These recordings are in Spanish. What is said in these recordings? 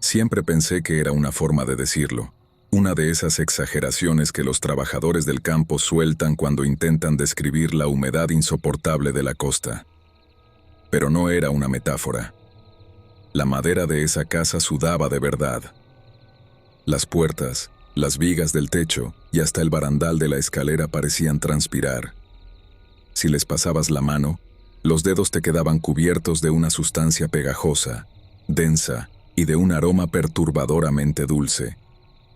Siempre pensé que era una forma de decirlo, una de esas exageraciones que los trabajadores del campo sueltan cuando intentan describir la humedad insoportable de la costa. Pero no era una metáfora. La madera de esa casa sudaba de verdad. Las puertas, las vigas del techo y hasta el barandal de la escalera parecían transpirar. Si les pasabas la mano, los dedos te quedaban cubiertos de una sustancia pegajosa, densa y de un aroma perturbadoramente dulce,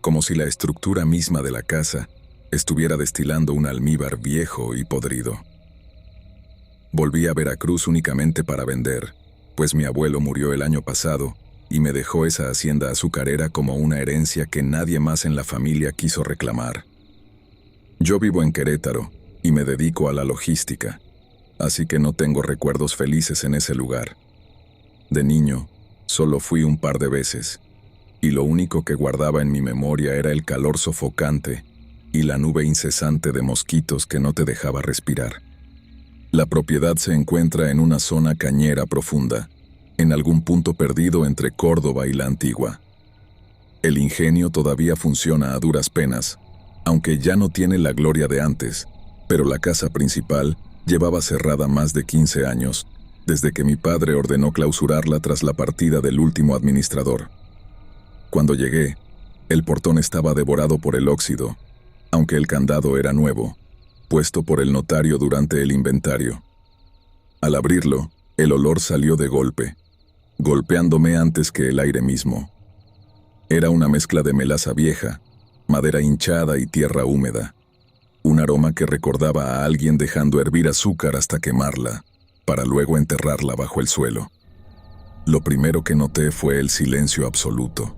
como si la estructura misma de la casa estuviera destilando un almíbar viejo y podrido. Volví a Veracruz únicamente para vender, pues mi abuelo murió el año pasado y me dejó esa hacienda azucarera como una herencia que nadie más en la familia quiso reclamar. Yo vivo en Querétaro y me dedico a la logística, así que no tengo recuerdos felices en ese lugar. De niño, solo fui un par de veces, y lo único que guardaba en mi memoria era el calor sofocante y la nube incesante de mosquitos que no te dejaba respirar. La propiedad se encuentra en una zona cañera profunda, en algún punto perdido entre Córdoba y la Antigua. El ingenio todavía funciona a duras penas, aunque ya no tiene la gloria de antes, pero la casa principal llevaba cerrada más de 15 años, desde que mi padre ordenó clausurarla tras la partida del último administrador. Cuando llegué, el portón estaba devorado por el óxido, aunque el candado era nuevo, puesto por el notario durante el inventario. Al abrirlo, el olor salió de golpe, golpeándome antes que el aire mismo. Era una mezcla de melaza vieja, madera hinchada y tierra húmeda, un aroma que recordaba a alguien dejando hervir azúcar hasta quemarla, para luego enterrarla bajo el suelo. Lo primero que noté fue el silencio absoluto.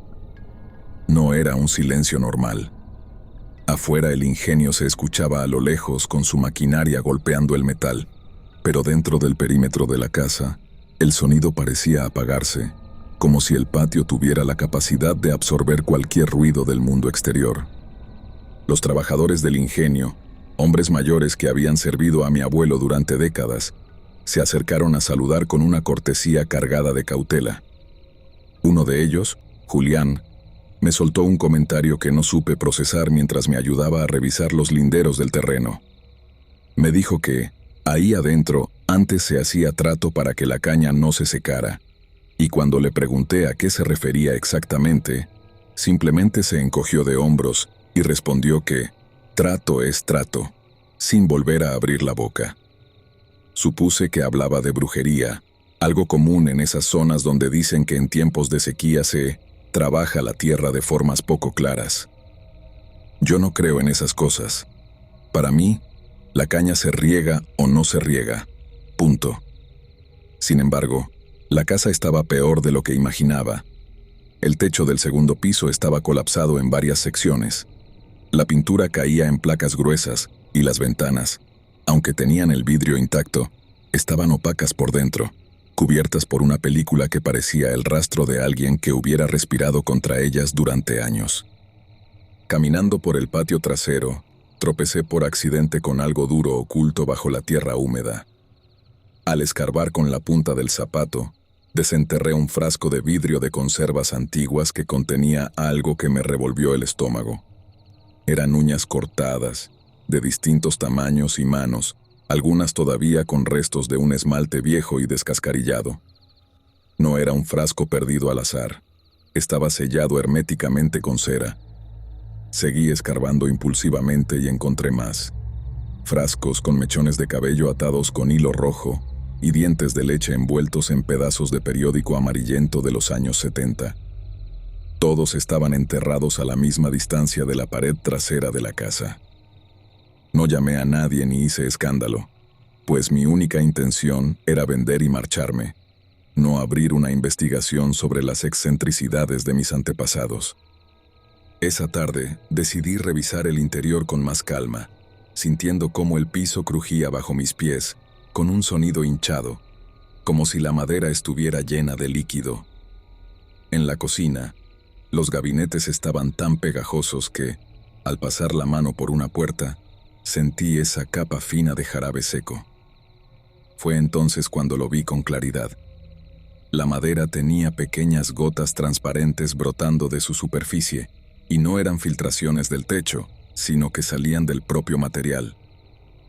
No era un silencio normal. Afuera el ingenio se escuchaba a lo lejos con su maquinaria golpeando el metal, pero dentro del perímetro de la casa, el sonido parecía apagarse, como si el patio tuviera la capacidad de absorber cualquier ruido del mundo exterior. Los trabajadores del ingenio, hombres mayores que habían servido a mi abuelo durante décadas, se acercaron a saludar con una cortesía cargada de cautela. Uno de ellos, Julián, me soltó un comentario que no supe procesar mientras me ayudaba a revisar los linderos del terreno. Me dijo que, ahí adentro, antes se hacía trato para que la caña no se secara, y cuando le pregunté a qué se refería exactamente, simplemente se encogió de hombros y respondió que trato es trato, sin volver a abrir la boca. Supuse que hablaba de brujería, algo común en esas zonas donde dicen que en tiempos de sequía se trabaja la tierra de formas poco claras. Yo no creo en esas cosas. Para mí, la caña se riega o no se riega. Punto. Sin embargo, la casa estaba peor de lo que imaginaba. El techo del segundo piso estaba colapsado en varias secciones. La pintura caía en placas gruesas y las ventanas, aunque tenían el vidrio intacto, estaban opacas por dentro, cubiertas por una película que parecía el rastro de alguien que hubiera respirado contra ellas durante años. Caminando por el patio trasero, tropecé por accidente con algo duro oculto bajo la tierra húmeda. Al escarbar con la punta del zapato, desenterré un frasco de vidrio de conservas antiguas que contenía algo que me revolvió el estómago. Eran uñas cortadas, de distintos tamaños y manos, algunas todavía con restos de un esmalte viejo y descascarillado. No era un frasco perdido al azar. Estaba sellado herméticamente con cera. Seguí escarbando impulsivamente y encontré más. Frascos con mechones de cabello atados con hilo rojo y dientes de leche envueltos en pedazos de periódico amarillento de los años 70. Todos estaban enterrados a la misma distancia de la pared trasera de la casa. No llamé a nadie ni hice escándalo, pues mi única intención era vender y marcharme, no abrir una investigación sobre las excentricidades de mis antepasados. Esa tarde decidí revisar el interior con más calma, sintiendo cómo el piso crujía bajo mis pies, con un sonido hinchado, como si la madera estuviera llena de líquido. En la cocina, los gabinetes estaban tan pegajosos que, al pasar la mano por una puerta, sentí esa capa fina de jarabe seco. Fue entonces cuando lo vi con claridad. La madera tenía pequeñas gotas transparentes brotando de su superficie, y no eran filtraciones del techo, sino que salían del propio material.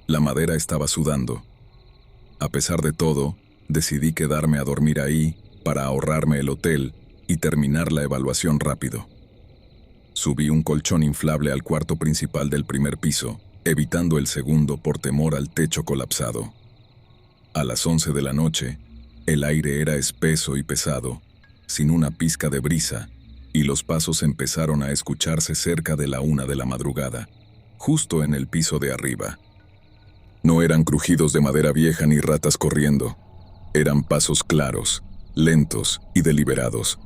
La madera estaba sudando. A pesar de todo, decidí quedarme a dormir ahí para ahorrarme el hotel y terminar la evaluación rápido. Subí un colchón inflable al cuarto principal del primer piso, evitando el segundo por temor al techo colapsado. A las 11 de la noche, el aire era espeso y pesado, sin una pizca de brisa, y los pasos empezaron a escucharse cerca de la 1 de la madrugada, justo en el piso de arriba. No eran crujidos de madera vieja ni ratas corriendo. Eran pasos claros, lentos y deliberados.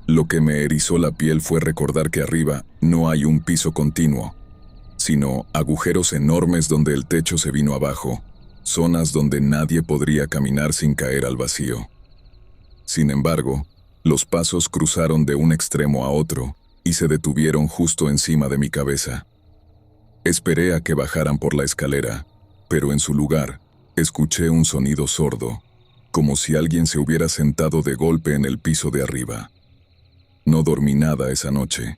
Lo que me erizó la piel fue recordar que arriba no hay un piso continuo, sino agujeros enormes donde el techo se vino abajo, zonas donde nadie podría caminar sin caer al vacío. Sin embargo, los pasos cruzaron de un extremo a otro y se detuvieron justo encima de mi cabeza. Esperé a que bajaran por la escalera, pero en su lugar, escuché un sonido sordo, como si alguien se hubiera sentado de golpe en el piso de arriba. No dormí nada esa noche,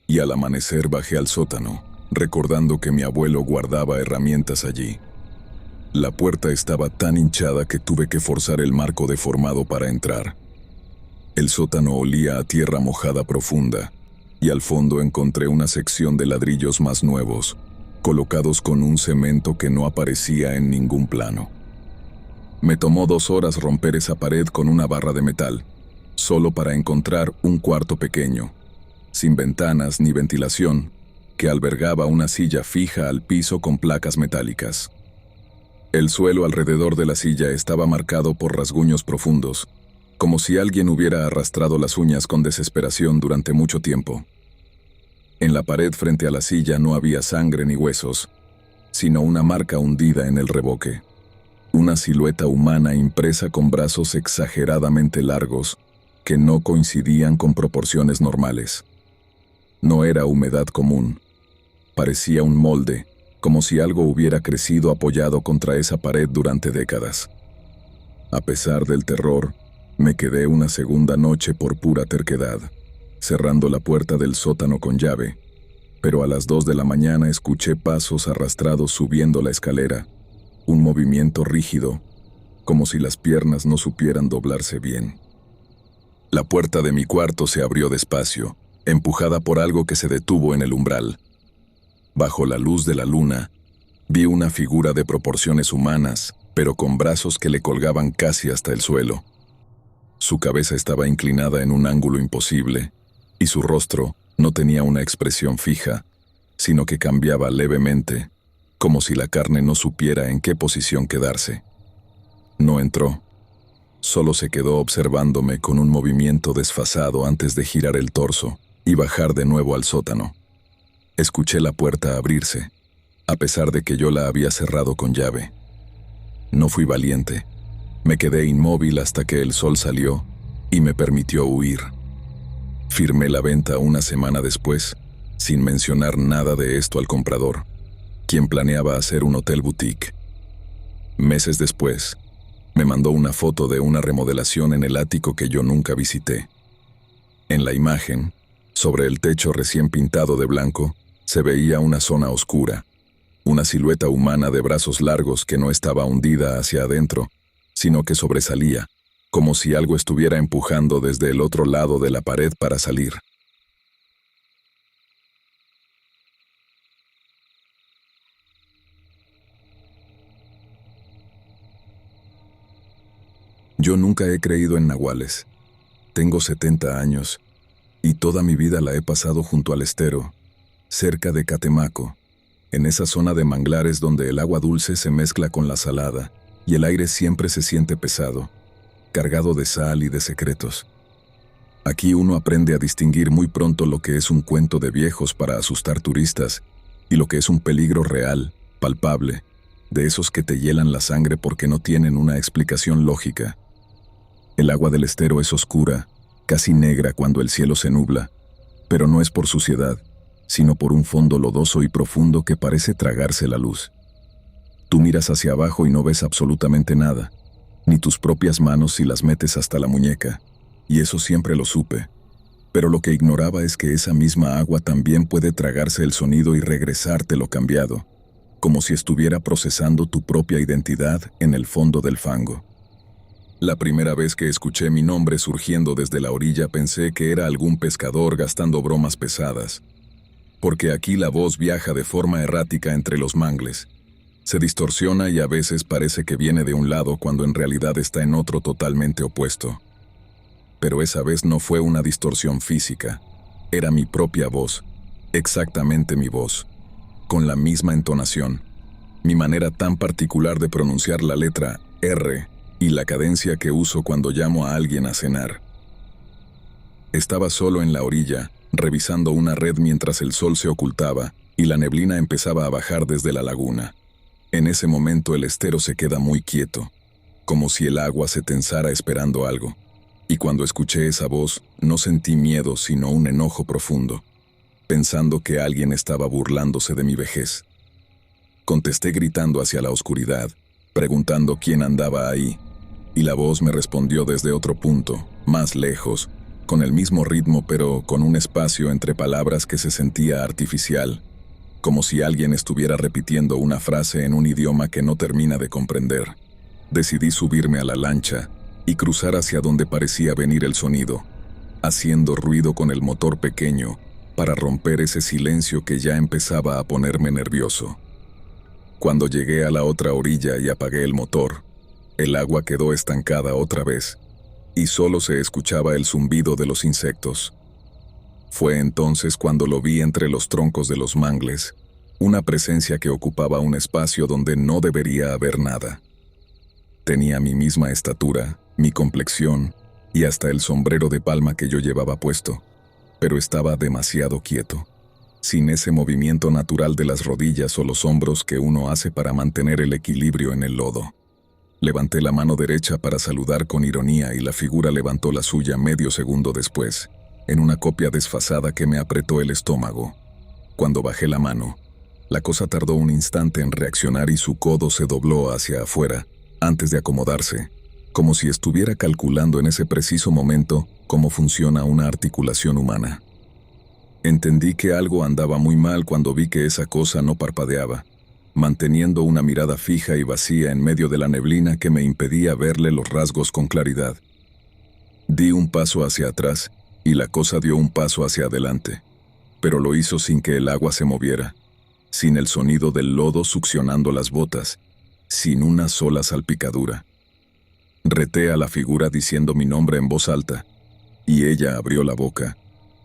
y al amanecer bajé al sótano, recordando que mi abuelo guardaba herramientas allí. La puerta estaba tan hinchada que tuve que forzar el marco deformado para entrar. El sótano olía a tierra mojada profunda, y al fondo encontré una sección de ladrillos más nuevos, colocados con un cemento que no aparecía en ningún plano. Me tomó 2 horas romper esa pared con una barra de metal, solo para encontrar un cuarto pequeño, sin ventanas ni ventilación, que albergaba una silla fija al piso con placas metálicas. El suelo alrededor de la silla estaba marcado por rasguños profundos, como si alguien hubiera arrastrado las uñas con desesperación durante mucho tiempo. En la pared frente a la silla no había sangre ni huesos, sino una marca hundida en el revoque. Una silueta humana impresa con brazos exageradamente largos, que no coincidían con proporciones normales. No era humedad común. Parecía un molde, como si algo hubiera crecido apoyado contra esa pared durante décadas. A pesar del terror, me quedé una segunda noche por pura terquedad, cerrando la puerta del sótano con llave, pero a las 2 de la mañana escuché pasos arrastrados subiendo la escalera, un movimiento rígido, como si las piernas no supieran doblarse bien. La puerta de mi cuarto se abrió despacio, empujada por algo que se detuvo en el umbral. Bajo la luz de la luna, vi una figura de proporciones humanas, pero con brazos que le colgaban casi hasta el suelo. Su cabeza estaba inclinada en un ángulo imposible, y su rostro no tenía una expresión fija, sino que cambiaba levemente, como si la carne no supiera en qué posición quedarse. No entró. Solo se quedó observándome con un movimiento desfasado antes de girar el torso y bajar de nuevo al sótano. Escuché la puerta abrirse, a pesar de que yo la había cerrado con llave. No fui valiente. Me quedé inmóvil hasta que el sol salió y me permitió huir. Firmé la venta una semana después, sin mencionar nada de esto al comprador, quien planeaba hacer un hotel boutique. Meses después, me mandó una foto de una remodelación en el ático que yo nunca visité. En la imagen, sobre el techo recién pintado de blanco, se veía una zona oscura, una silueta humana de brazos largos que no estaba hundida hacia adentro, sino que sobresalía, como si algo estuviera empujando desde el otro lado de la pared para salir. Yo nunca he creído en nahuales. Tengo 70 años, y toda mi vida la he pasado junto al estero, cerca de Catemaco, en esa zona de manglares donde el agua dulce se mezcla con la salada, y el aire siempre se siente pesado, cargado de sal y de secretos. Aquí uno aprende a distinguir muy pronto lo que es un cuento de viejos para asustar turistas y lo que es un peligro real, palpable, de esos que te hielan la sangre porque no tienen una explicación lógica. El agua del estero es oscura, casi negra cuando el cielo se nubla, pero no es por suciedad, sino por un fondo lodoso y profundo que parece tragarse la luz. Tú miras hacia abajo y no ves absolutamente nada, ni tus propias manos si las metes hasta la muñeca, y eso siempre lo supe. Pero lo que ignoraba es que esa misma agua también puede tragarse el sonido y regresarte lo cambiado, como si estuviera procesando tu propia identidad en el fondo del fango. La primera vez que escuché mi nombre surgiendo desde la orilla pensé que era algún pescador gastando bromas pesadas, porque aquí la voz viaja de forma errática entre los mangles. Se distorsiona y a veces parece que viene de un lado cuando en realidad está en otro totalmente opuesto. Pero esa vez no fue una distorsión física, era mi propia voz, exactamente mi voz, con la misma entonación, mi manera tan particular de pronunciar la letra R y la cadencia que uso cuando llamo a alguien a cenar. Estaba solo en la orilla, revisando una red mientras el sol se ocultaba y la neblina empezaba a bajar desde la laguna. En ese momento el estero se queda muy quieto, como si el agua se tensara esperando algo. Y cuando escuché esa voz, no sentí miedo sino un enojo profundo, pensando que alguien estaba burlándose de mi vejez. Contesté gritando hacia la oscuridad, preguntando quién andaba ahí, y la voz me respondió desde otro punto, más lejos, con el mismo ritmo pero con un espacio entre palabras que se sentía artificial, como si alguien estuviera repitiendo una frase en un idioma que no termina de comprender. Decidí subirme a la lancha y cruzar hacia donde parecía venir el sonido, haciendo ruido con el motor pequeño para romper ese silencio que ya empezaba a ponerme nervioso. Cuando llegué a la otra orilla y apagué el motor, el agua quedó estancada otra vez, y solo se escuchaba el zumbido de los insectos. Fue entonces cuando lo vi entre los troncos de los mangles, una presencia que ocupaba un espacio donde no debería haber nada. Tenía mi misma estatura, mi complexión y hasta el sombrero de palma que yo llevaba puesto, pero estaba demasiado quieto, sin ese movimiento natural de las rodillas o los hombros que uno hace para mantener el equilibrio en el lodo. Levanté la mano derecha para saludar con ironía y la figura levantó la suya medio segundo después, en una copia desfasada que me apretó el estómago. Cuando bajé la mano, la cosa tardó un instante en reaccionar y su codo se dobló hacia afuera, antes de acomodarse, como si estuviera calculando en ese preciso momento cómo funciona una articulación humana. Entendí que algo andaba muy mal cuando vi que esa cosa no parpadeaba, manteniendo una mirada fija y vacía en medio de la neblina que me impedía verle los rasgos con claridad. Di un paso hacia atrás y la cosa dio un paso hacia adelante, pero lo hizo sin que el agua se moviera, sin el sonido del lodo succionando las botas, sin una sola salpicadura. Reté a la figura diciendo mi nombre en voz alta, y ella abrió la boca,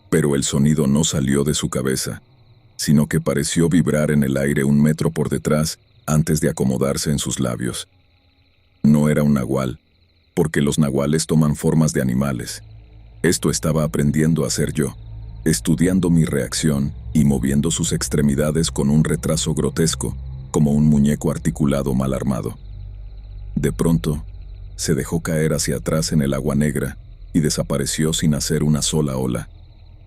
pero el sonido no salió de su cabeza, sino que pareció vibrar en el aire 1 metro por detrás antes de acomodarse en sus labios. No era un nahual, porque los nahuales toman formas de animales. Esto estaba aprendiendo a ser yo, estudiando mi reacción y moviendo sus extremidades con un retraso grotesco, como un muñeco articulado mal armado. De pronto, se dejó caer hacia atrás en el agua negra y desapareció sin hacer una sola ola,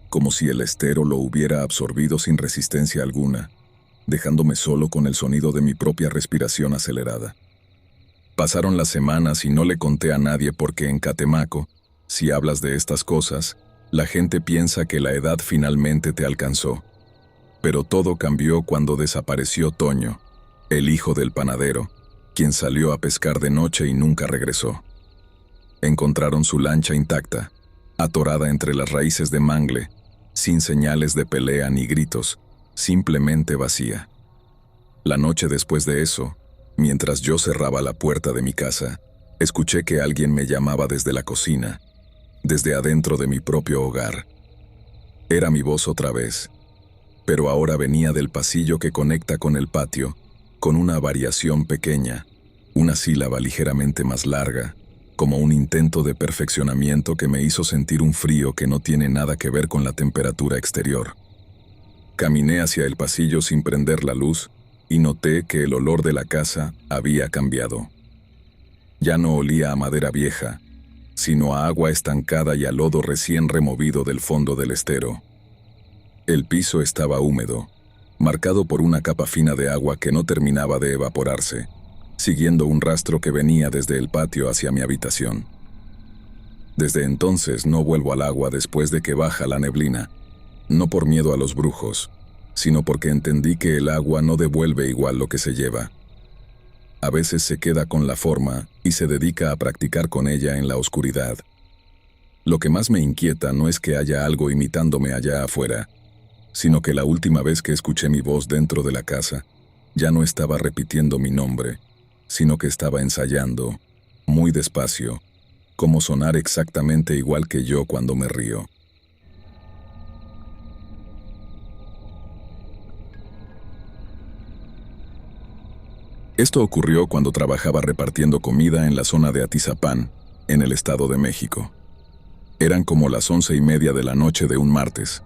como si el estero lo hubiera absorbido sin resistencia alguna, dejándome solo con el sonido de mi propia respiración acelerada. Pasaron las semanas y no le conté a nadie porque en Catemaco, si hablas de estas cosas, la gente piensa que la edad finalmente te alcanzó. Pero todo cambió cuando desapareció Toño, el hijo del panadero, quien salió a pescar de noche y nunca regresó. Encontraron su lancha intacta, atorada entre las raíces de mangle, sin señales de pelea ni gritos, simplemente vacía. La noche después de eso, mientras yo cerraba la puerta de mi casa, escuché que alguien me llamaba desde la cocina, desde adentro de mi propio hogar. Era mi voz otra vez, pero ahora venía del pasillo que conecta con el patio, con una variación pequeña, una sílaba ligeramente más larga, como un intento de perfeccionamiento que me hizo sentir un frío que no tiene nada que ver con la temperatura exterior. Caminé hacia el pasillo sin prender la luz y noté que el olor de la casa había cambiado. Ya no olía a madera vieja, sino a agua estancada y a lodo recién removido del fondo del estero. El piso estaba húmedo, marcado por una capa fina de agua que no terminaba de evaporarse, siguiendo un rastro que venía desde el patio hacia mi habitación. Desde entonces no vuelvo al agua después de que baja la neblina, no por miedo a los brujos, sino porque entendí que el agua no devuelve igual lo que se lleva. A veces se queda con la forma y se dedica a practicar con ella en la oscuridad. Lo que más me inquieta no es que haya algo imitándome allá afuera, sino que la última vez que escuché mi voz dentro de la casa, ya no estaba repitiendo mi nombre, sino que estaba ensayando, muy despacio, cómo sonar exactamente igual que yo cuando me río. Esto ocurrió cuando trabajaba repartiendo comida en la zona de Atizapán, en el Estado de México. Eran como las 11:30 de la noche de un martes.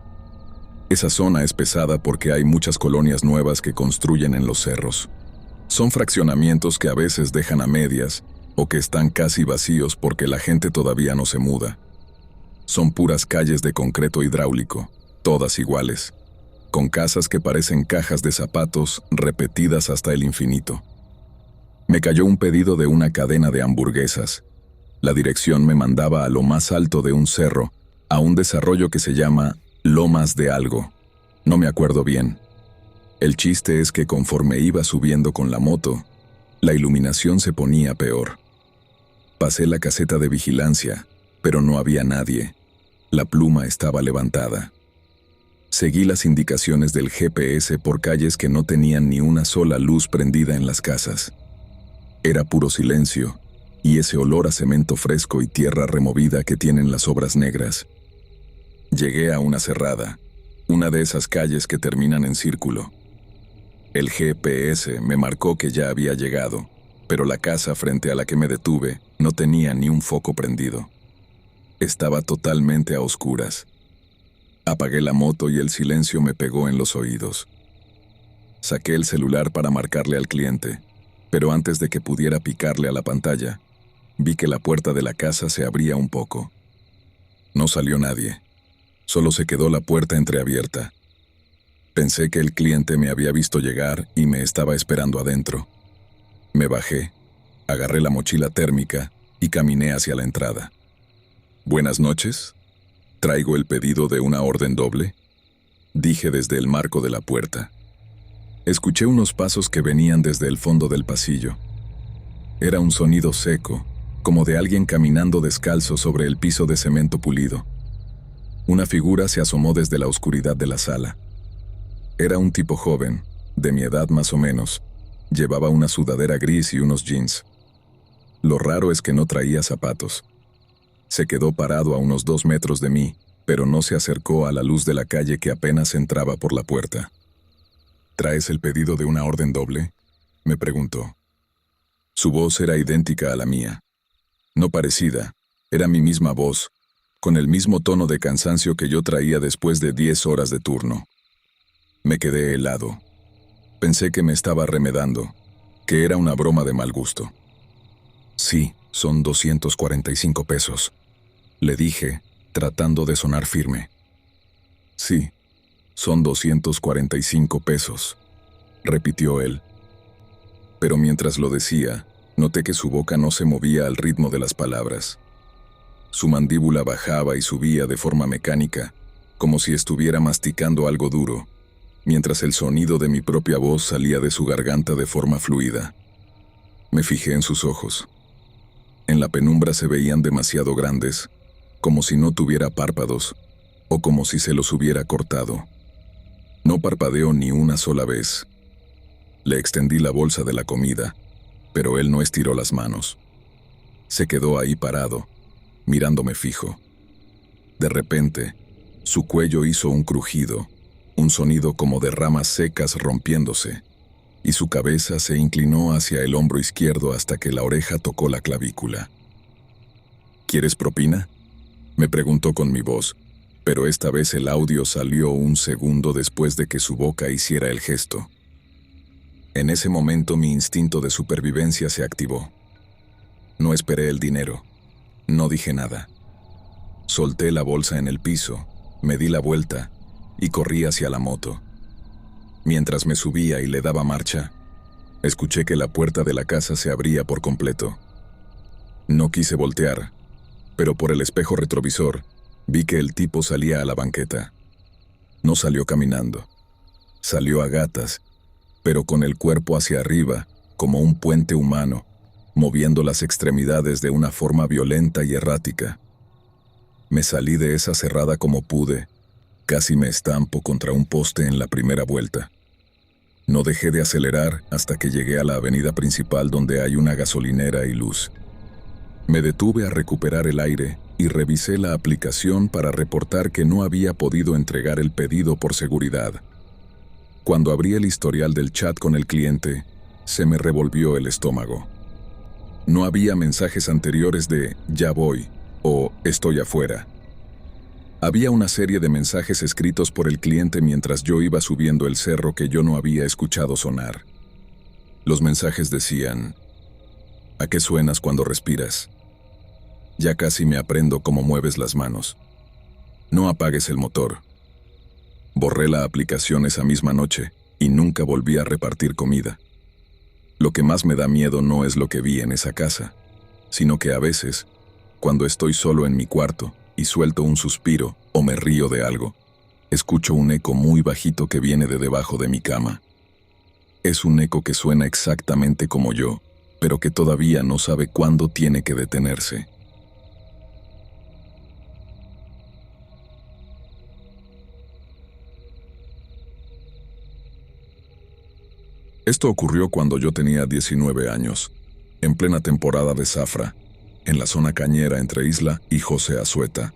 Esa zona es pesada porque hay muchas colonias nuevas que construyen en los cerros. Son fraccionamientos que a veces dejan a medias o que están casi vacíos porque la gente todavía no se muda. Son puras calles de concreto hidráulico, todas iguales, con casas que parecen cajas de zapatos repetidas hasta el infinito. Me cayó un pedido de una cadena de hamburguesas. La dirección me mandaba a lo más alto de un cerro, a un desarrollo que se llama Lomas de algo. No me acuerdo bien. El chiste es que conforme iba subiendo con la moto, la iluminación se ponía peor. Pasé la caseta de vigilancia, pero no había nadie. La pluma estaba levantada. Seguí las indicaciones del GPS por calles que no tenían ni una sola luz prendida en las casas. Era puro silencio, y ese olor a cemento fresco y tierra removida que tienen las obras negras. Llegué a una cerrada, una de esas calles que terminan en círculo. El GPS me marcó que ya había llegado, pero la casa frente a la que me detuve no tenía ni un foco prendido. Estaba totalmente a oscuras. Apagué la moto y el silencio me pegó en los oídos. Saqué el celular para marcarle al cliente, pero antes de que pudiera picarle a la pantalla, vi que la puerta de la casa se abría un poco. No salió nadie. Solo se quedó la puerta entreabierta. Pensé que el cliente me había visto llegar y me estaba esperando adentro. Me bajé, agarré la mochila térmica y caminé hacia la entrada. «Buenas noches. ¿Traigo el pedido de una orden doble?», dije desde el marco de la puerta. Escuché unos pasos que venían desde el fondo del pasillo. Era un sonido seco, como de alguien caminando descalzo sobre el piso de cemento pulido. Una figura se asomó desde la oscuridad de la sala. Era un tipo joven, de mi edad más o menos. Llevaba una sudadera gris y unos jeans. Lo raro es que no traía zapatos. Se quedó parado a unos 2 metros de mí, pero no se acercó a la luz de la calle que apenas entraba por la puerta. «¿Traes el pedido de una orden doble?», me preguntó. Su voz era idéntica a la mía. No parecida, era mi misma voz, con el mismo tono de cansancio que yo traía después de 10 horas de turno. Me quedé helado. Pensé que me estaba remedando, que era una broma de mal gusto. «Sí, son 245 pesos», le dije, tratando de sonar firme. «Sí, son 245 pesos», repitió él. Pero mientras lo decía, noté que su boca no se movía al ritmo de las palabras. Su mandíbula bajaba y subía de forma mecánica, como si estuviera masticando algo duro, mientras el sonido de mi propia voz salía de su garganta de forma fluida. Me fijé en sus ojos. En la penumbra se veían demasiado grandes, como si no tuviera párpados, o como si se los hubiera cortado. No parpadeó ni una sola vez. Le extendí la bolsa de la comida, pero él no estiró las manos. Se quedó ahí parado, mirándome fijo. De repente, su cuello hizo un crujido, un sonido como de ramas secas rompiéndose, y su cabeza se inclinó hacia el hombro izquierdo hasta que la oreja tocó la clavícula. «¿Quieres propina?», me preguntó con mi voz, pero esta vez el audio salió un segundo después de que su boca hiciera el gesto. En ese momento mi instinto de supervivencia se activó. No esperé el dinero. No dije nada. Solté la bolsa en el piso, me di la vuelta y corrí hacia la moto. Mientras me subía y le daba marcha, Escuché que la puerta de la casa se abría por completo. No quise voltear, pero por el espejo retrovisor vi que el tipo salía a la banqueta. No salió caminando. Salió a gatas, pero con el cuerpo hacia arriba, como un puente humano, moviendo las extremidades de una forma violenta y errática. Me salí de esa cerrada como pude. Casi me estampo contra un poste en la primera vuelta. No dejé de acelerar hasta que llegué a la avenida principal donde hay una gasolinera y luz. Me detuve a recuperar el aire y revisé la aplicación para reportar que no había podido entregar el pedido por seguridad. Cuando abrí el historial del chat con el cliente, se me revolvió el estómago. No había mensajes anteriores de «ya voy» o «estoy afuera». Había una serie de mensajes escritos por el cliente mientras yo iba subiendo el cerro que yo no había escuchado sonar. Los mensajes decían: ¿a qué suenas cuando respiras? Ya casi me aprendo cómo mueves las manos. No apagues el motor. Borré la aplicación esa misma noche y nunca volví a repartir comida. Lo que más me da miedo no es lo que vi en esa casa, sino que a veces, cuando estoy solo en mi cuarto y suelto un suspiro o me río de algo, escucho un eco muy bajito que viene de debajo de mi cama. Es un eco que suena exactamente como yo, pero que todavía no sabe cuándo tiene que detenerse. Esto ocurrió cuando yo tenía 19 años, en plena temporada de zafra, en la zona cañera entre Isla y José Azueta.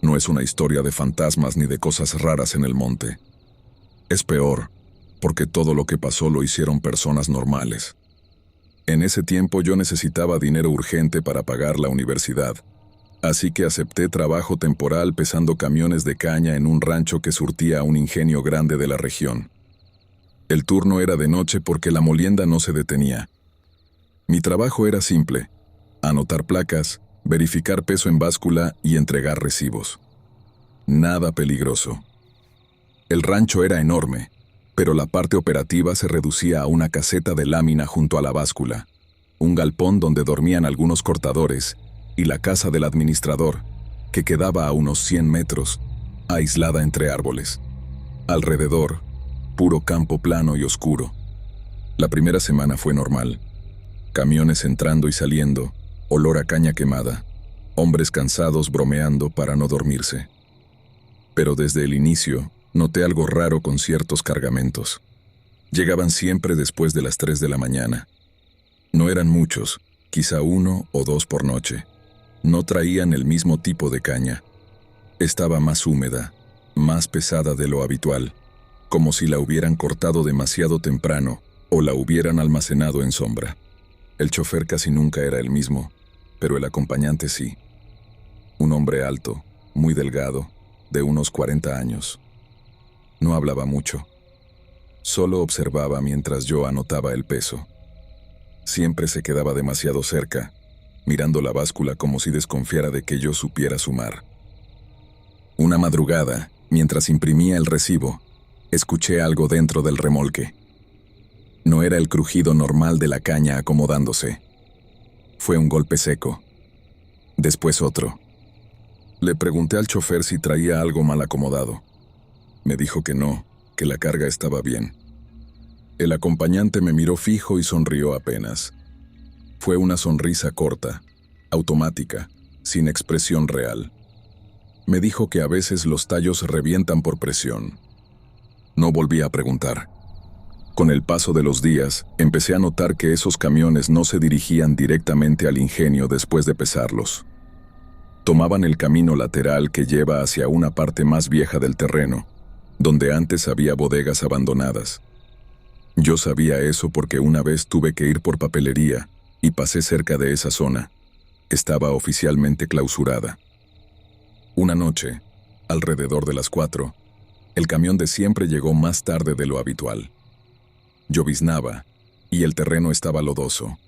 No es una historia de fantasmas ni de cosas raras en el monte. Es peor, porque todo lo que pasó lo hicieron personas normales. En ese tiempo yo necesitaba dinero urgente para pagar la universidad, así que acepté trabajo temporal pesando camiones de caña en un rancho que surtía a un ingenio grande de la región. El turno era de noche porque la molienda no se detenía. Mi trabajo era simple: anotar placas, verificar peso en báscula y entregar recibos. Nada peligroso. El rancho era enorme, pero la parte operativa se reducía a una caseta de lámina junto a la báscula, un galpón donde dormían algunos cortadores y la casa del administrador, que quedaba a unos 100 metros, aislada entre árboles. Alrededor, puro campo plano y oscuro. La primera semana fue normal. Camiones entrando y saliendo, olor a caña quemada, hombres cansados bromeando para no dormirse. Pero desde el inicio, noté algo raro con ciertos cargamentos. Llegaban siempre después de las 3 de la mañana. No eran muchos, quizá 1 o 2 por noche. No traían el mismo tipo de caña. Estaba más húmeda, más pesada de lo habitual, como si la hubieran cortado demasiado temprano o la hubieran almacenado en sombra. El chofer casi nunca era el mismo, pero el acompañante sí. Un hombre alto, muy delgado, de unos 40 años. No hablaba mucho. Solo observaba mientras yo anotaba el peso. Siempre se quedaba demasiado cerca, mirando la báscula como si desconfiara de que yo supiera sumar. Una madrugada, mientras imprimía el recibo, escuché algo dentro del remolque. No era el crujido normal de la caña acomodándose. Fue un golpe seco. Después otro. Le pregunté al chofer si traía algo mal acomodado. Me dijo que no, que la carga estaba bien. El acompañante me miró fijo y sonrió apenas. Fue una sonrisa corta, automática, sin expresión real. Me dijo que a veces los tallos revientan por presión. No volví a preguntar. Con el paso de los días, empecé a notar que esos camiones no se dirigían directamente al ingenio después de pesarlos. Tomaban el camino lateral que lleva hacia una parte más vieja del terreno, donde antes había bodegas abandonadas. Yo sabía eso porque una vez tuve que ir por papelería y pasé cerca de esa zona. Estaba oficialmente clausurada. Una noche, alrededor de las 4, el camión de siempre llegó más tarde de lo habitual. Lloviznaba y el terreno estaba lodoso.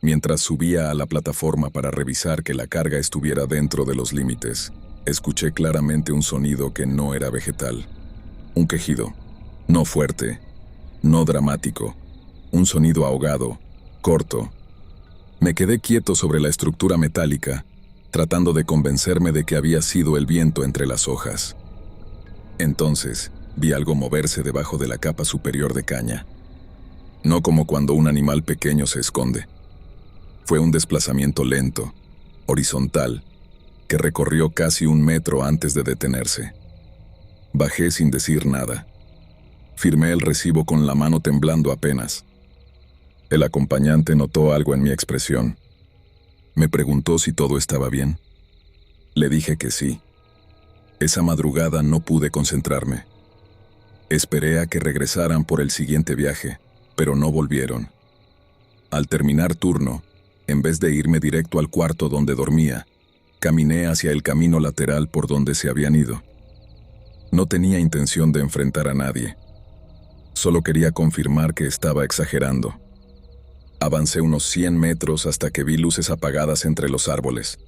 Mientras subía a la plataforma para revisar que la carga estuviera dentro de los límites, escuché claramente un sonido que no era vegetal. Un quejido, no fuerte, no dramático, Un sonido ahogado, corto. Me quedé quieto sobre la estructura metálica, tratando de convencerme de que había sido el viento entre las hojas. Entonces, vi algo moverse debajo de la capa superior de caña. No como cuando un animal pequeño se esconde. Fue un desplazamiento lento, horizontal, que recorrió casi 1 metro antes de detenerse. Bajé sin decir nada. Firmé el recibo con la mano temblando apenas. El acompañante notó algo en mi expresión. Me preguntó si todo estaba bien. Le dije que sí. Esa madrugada no pude concentrarme. Esperé a que regresaran por el siguiente viaje, pero no volvieron. Al terminar turno, en vez de irme directo al cuarto donde dormía, caminé hacia el camino lateral por donde se habían ido. No tenía intención de enfrentar a nadie. Solo quería confirmar que estaba exagerando. Avancé unos 100 metros hasta que vi luces apagadas entre los árboles.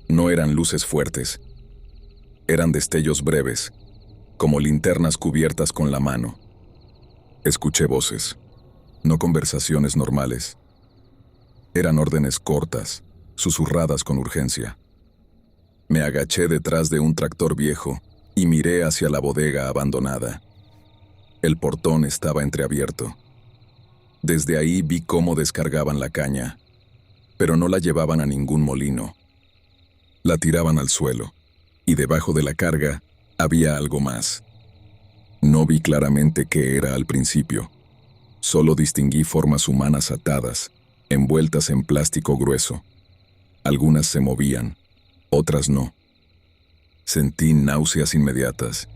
No eran luces fuertes. Eran destellos breves, como linternas cubiertas con la mano. Escuché voces, no conversaciones normales. Eran órdenes cortas, susurradas con urgencia. Me agaché detrás de un tractor viejo y miré hacia la bodega abandonada. El portón estaba entreabierto. Desde ahí vi cómo descargaban la caña, pero no la llevaban a ningún molino. La tiraban al suelo, y debajo de la carga había algo más. No vi claramente qué era al principio. Solo distinguí formas humanas atadas, envueltas en plástico grueso. Algunas se movían, otras no. Sentí náuseas inmediatas.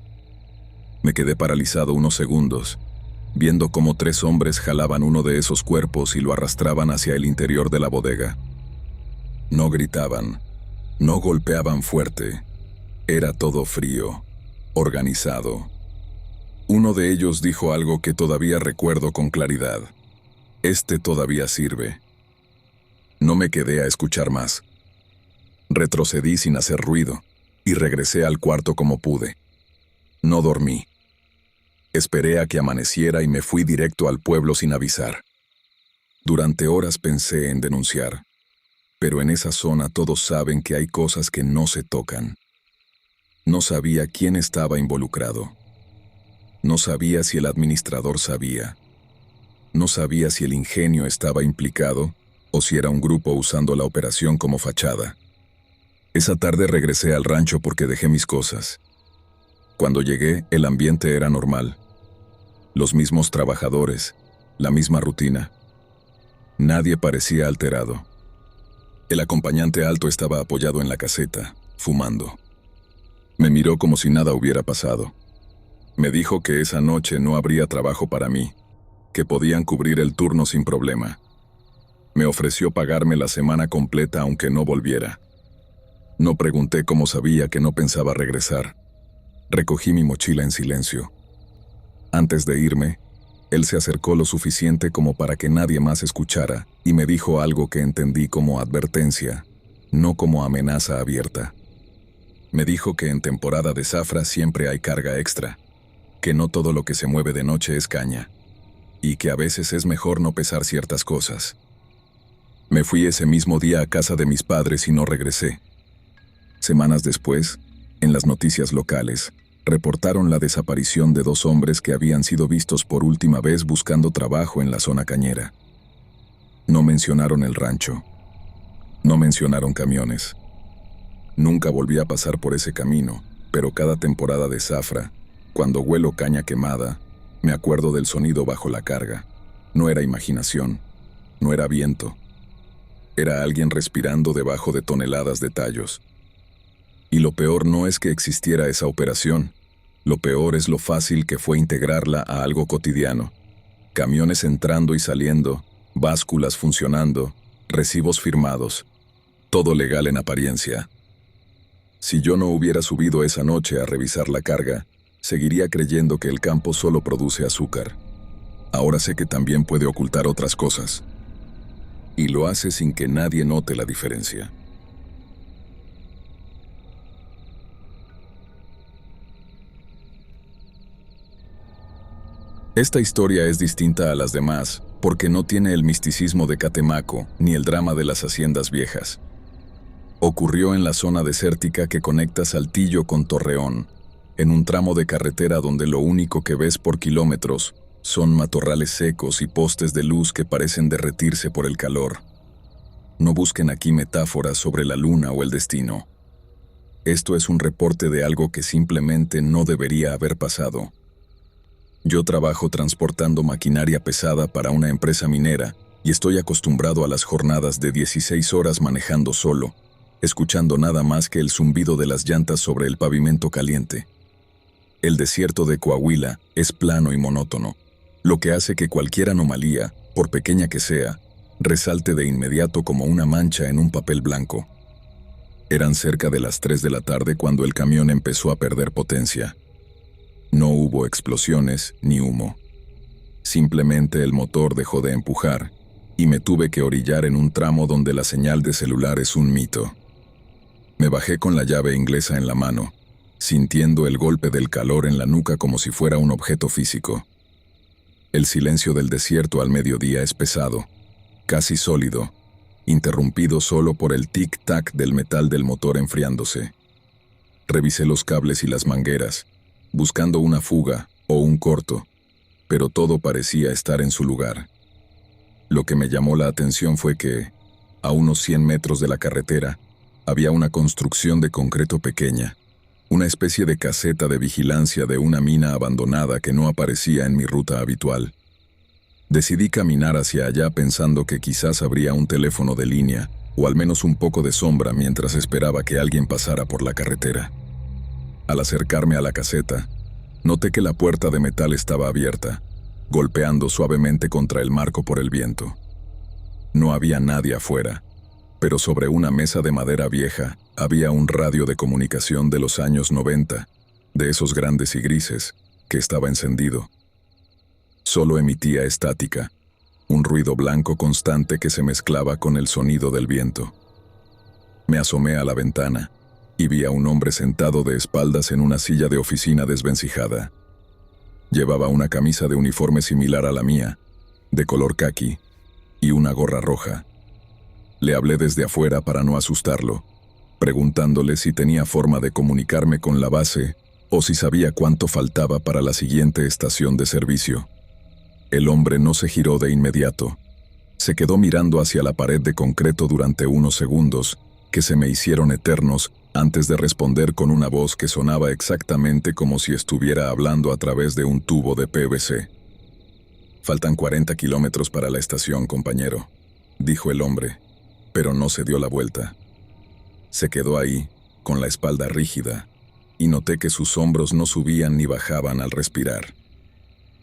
Me quedé paralizado unos segundos, viendo cómo 3 hombres jalaban uno de esos cuerpos y lo arrastraban hacia el interior de la bodega. No gritaban, no golpeaban fuerte. Era todo frío, organizado. Uno de ellos dijo algo que todavía recuerdo con claridad. Este todavía sirve. No me quedé a escuchar más. Retrocedí sin hacer ruido y regresé al cuarto como pude. No dormí. Esperé a que amaneciera y me fui directo al pueblo sin avisar. Durante horas pensé en denunciar, pero en esa zona todos saben que hay cosas que no se tocan. No sabía quién estaba involucrado. No sabía si el administrador sabía. No sabía si el ingenio estaba implicado o si era un grupo usando la operación como fachada. Esa tarde regresé al rancho porque dejé mis cosas. Cuando llegué, el ambiente era normal. Los mismos trabajadores, la misma rutina. Nadie parecía alterado. El acompañante alto estaba apoyado en la caseta, fumando. Me miró como si nada hubiera pasado. Me dijo que esa noche no habría trabajo para mí, que podían cubrir el turno sin problema. Me ofreció pagarme la semana completa aunque no volviera. No pregunté cómo sabía que no pensaba regresar. Recogí mi mochila en silencio. Antes de irme, él se acercó lo suficiente como para que nadie más escuchara y me dijo algo que entendí como advertencia, no como amenaza abierta. Me dijo que en temporada de zafra siempre hay carga extra, que no todo lo que se mueve de noche es caña, y que a veces es mejor no pesar ciertas cosas. Me fui ese mismo día a casa de mis padres y no regresé. Semanas después, en las noticias locales, reportaron la desaparición de 2 hombres que habían sido vistos por última vez buscando trabajo en la zona cañera. No mencionaron el rancho. No mencionaron camiones. Nunca volví a pasar por ese camino, pero cada temporada de zafra, cuando huelo caña quemada, me acuerdo del sonido bajo la carga. No era imaginación, no era viento. Era alguien respirando debajo de toneladas de tallos. Y lo peor no es que existiera esa operación. Lo peor es lo fácil que fue integrarla a algo cotidiano. Camiones entrando y saliendo, básculas funcionando, recibos firmados. Todo legal en apariencia. Si yo no hubiera subido esa noche a revisar la carga, seguiría creyendo que el campo solo produce azúcar. Ahora sé que también puede ocultar otras cosas. Y lo hace sin que nadie note la diferencia. Esta historia es distinta a las demás porque no tiene el misticismo de Catemaco ni el drama de las haciendas viejas. Ocurrió en la zona desértica que conecta Saltillo con Torreón, en un tramo de carretera donde lo único que ves por kilómetros son matorrales secos y postes de luz que parecen derretirse por el calor. No busquen aquí metáforas sobre la luna o el destino. Esto es un reporte de algo que simplemente no debería haber pasado. Yo trabajo transportando maquinaria pesada para una empresa minera y estoy acostumbrado a las jornadas de 16 horas manejando solo, escuchando nada más que el zumbido de las llantas sobre el pavimento caliente. El desierto de Coahuila es plano y monótono, lo que hace que cualquier anomalía, por pequeña que sea, resalte de inmediato como una mancha en un papel blanco. Eran cerca de las 3 de la tarde cuando el camión empezó a perder potencia. No hubo explosiones ni humo. Simplemente el motor dejó de empujar y me tuve que orillar en un tramo donde la señal de celular es un mito. Me bajé con la llave inglesa en la mano, sintiendo el golpe del calor en la nuca como si fuera un objeto físico. El silencio del desierto al mediodía es pesado, casi sólido, interrumpido solo por el tic-tac del metal del motor enfriándose. Revisé los cables y las mangueras, buscando una fuga o un corto, pero todo parecía estar en su lugar. Lo que me llamó la atención fue que, a unos 100 metros de la carretera, había una construcción de concreto pequeña, una especie de caseta de vigilancia de una mina abandonada que no aparecía en mi ruta habitual. Decidí caminar hacia allá pensando que quizás habría un teléfono de línea, o al menos un poco de sombra mientras esperaba que alguien pasara por la carretera. Al acercarme a la caseta, noté que la puerta de metal estaba abierta, golpeando suavemente contra el marco por el viento. No había nadie afuera, pero sobre una mesa de madera vieja había un radio de comunicación de los años 90, de esos grandes y grises, que estaba encendido. Solo emitía estática, un ruido blanco constante que se mezclaba con el sonido del viento. Me asomé a la ventana y vi a un hombre sentado de espaldas en una silla de oficina desvencijada. Llevaba una camisa de uniforme similar a la mía, de color caqui, y una gorra roja. Le hablé desde afuera para no asustarlo, preguntándole si tenía forma de comunicarme con la base o si sabía cuánto faltaba para la siguiente estación de servicio. El hombre no se giró de inmediato. Se quedó mirando hacia la pared de concreto durante unos segundos, que se me hicieron eternos, antes de responder con una voz que sonaba exactamente como si estuviera hablando a través de un tubo de PVC. «Faltan 40 kilómetros para la estación, compañero», dijo el hombre, pero no se dio la vuelta. Se quedó ahí, con la espalda rígida, y noté que sus hombros no subían ni bajaban al respirar.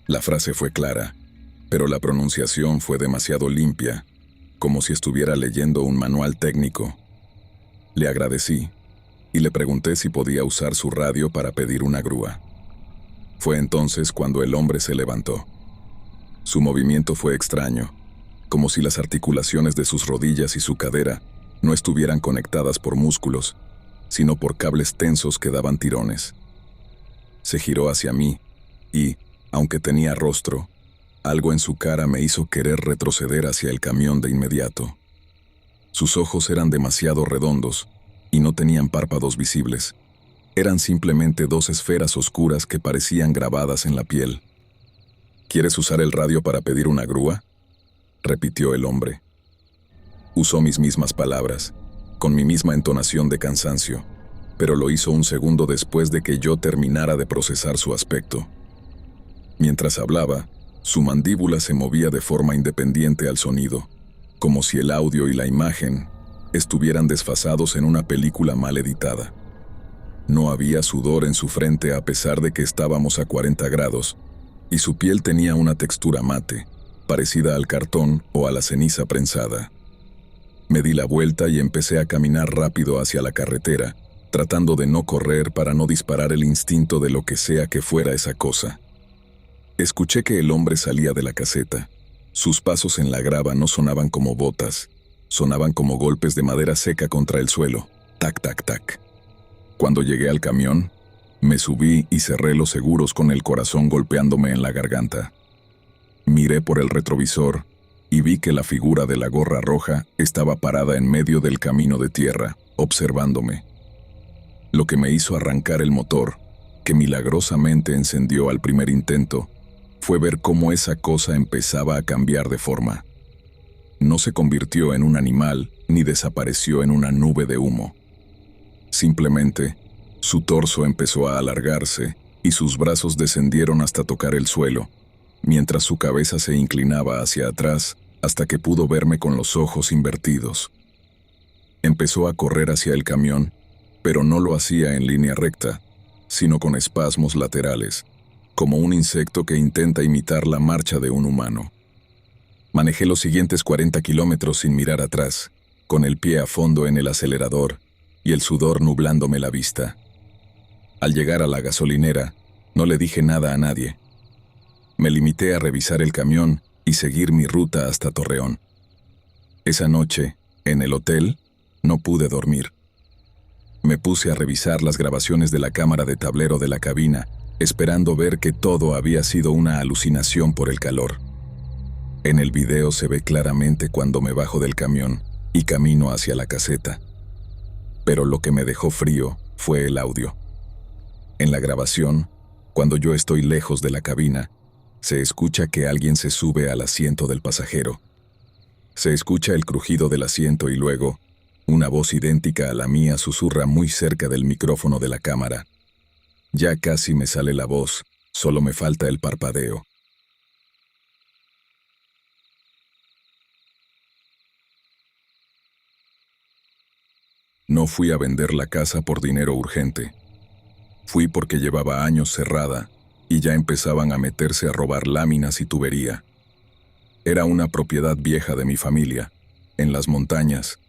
La frase fue clara, pero la pronunciación fue demasiado limpia, como si estuviera leyendo un manual técnico. Le agradecí y le pregunté si podía usar su radio para pedir una grúa. Fue entonces cuando el hombre se levantó. Su movimiento fue extraño, como si las articulaciones de sus rodillas y su cadera no estuvieran conectadas por músculos, sino por cables tensos que daban tirones. Se giró hacia mí y, aunque tenía rostro, algo en su cara me hizo querer retroceder hacia el camión de inmediato. Sus ojos eran demasiado redondos y no tenían párpados visibles. Eran simplemente dos esferas oscuras que parecían grabadas en la piel. «¿Quieres usar el radio para pedir una grúa?», repitió el hombre. Usó mis mismas palabras, con mi misma entonación de cansancio, pero lo hizo un segundo después de que yo terminara de procesar su aspecto. Mientras hablaba, su mandíbula se movía de forma independiente al sonido, como si el audio y la imagen estuvieran desfasados en una película mal editada. No había sudor en su frente a pesar de que estábamos a 40 grados, y su piel tenía una textura mate, parecida al cartón o a la ceniza prensada. Me di la vuelta y empecé a caminar rápido hacia la carretera, tratando de no correr para no disparar el instinto de lo que sea que fuera esa cosa. Escuché que el hombre salía de la caseta. Sus pasos en la grava no sonaban como botas, sonaban como golpes de madera seca contra el suelo. Tac, tac, tac. Cuando llegué al camión, me subí y cerré los seguros con el corazón golpeándome en la garganta. Miré por el retrovisor y vi que la figura de la gorra roja estaba parada en medio del camino de tierra, observándome. Lo que me hizo arrancar el motor, que milagrosamente encendió al primer intento, fue ver cómo esa cosa empezaba a cambiar de forma. No se convirtió en un animal ni desapareció en una nube de humo. Simplemente, su torso empezó a alargarse y sus brazos descendieron hasta tocar el suelo, mientras su cabeza se inclinaba hacia atrás hasta que pudo verme con los ojos invertidos. Empezó a correr hacia el camión, pero no lo hacía en línea recta, sino con espasmos laterales, como un insecto que intenta imitar la marcha de un humano. Manejé los siguientes 40 kilómetros sin mirar atrás, con el pie a fondo en el acelerador y el sudor nublándome la vista. Al llegar a la gasolinera, no le dije nada a nadie. Me limité a revisar el camión y seguir mi ruta hasta Torreón. Esa noche, en el hotel, no pude dormir. Me puse a revisar las grabaciones de la cámara de tablero de la cabina, esperando ver que todo había sido una alucinación por el calor. En el video se ve claramente cuando me bajo del camión y camino hacia la caseta. Pero lo que me dejó frío fue el audio. En la grabación, cuando yo estoy lejos de la cabina, se escucha que alguien se sube al asiento del pasajero. Se escucha el crujido del asiento y luego, una voz idéntica a la mía susurra muy cerca del micrófono de la cámara. Ya casi me sale la voz, solo me falta el parpadeo. No fui a vender la casa por dinero urgente. Fui porque llevaba años cerrada y ya empezaban a meterse a robar láminas y tubería. Era una propiedad vieja de mi familia, en las montañas,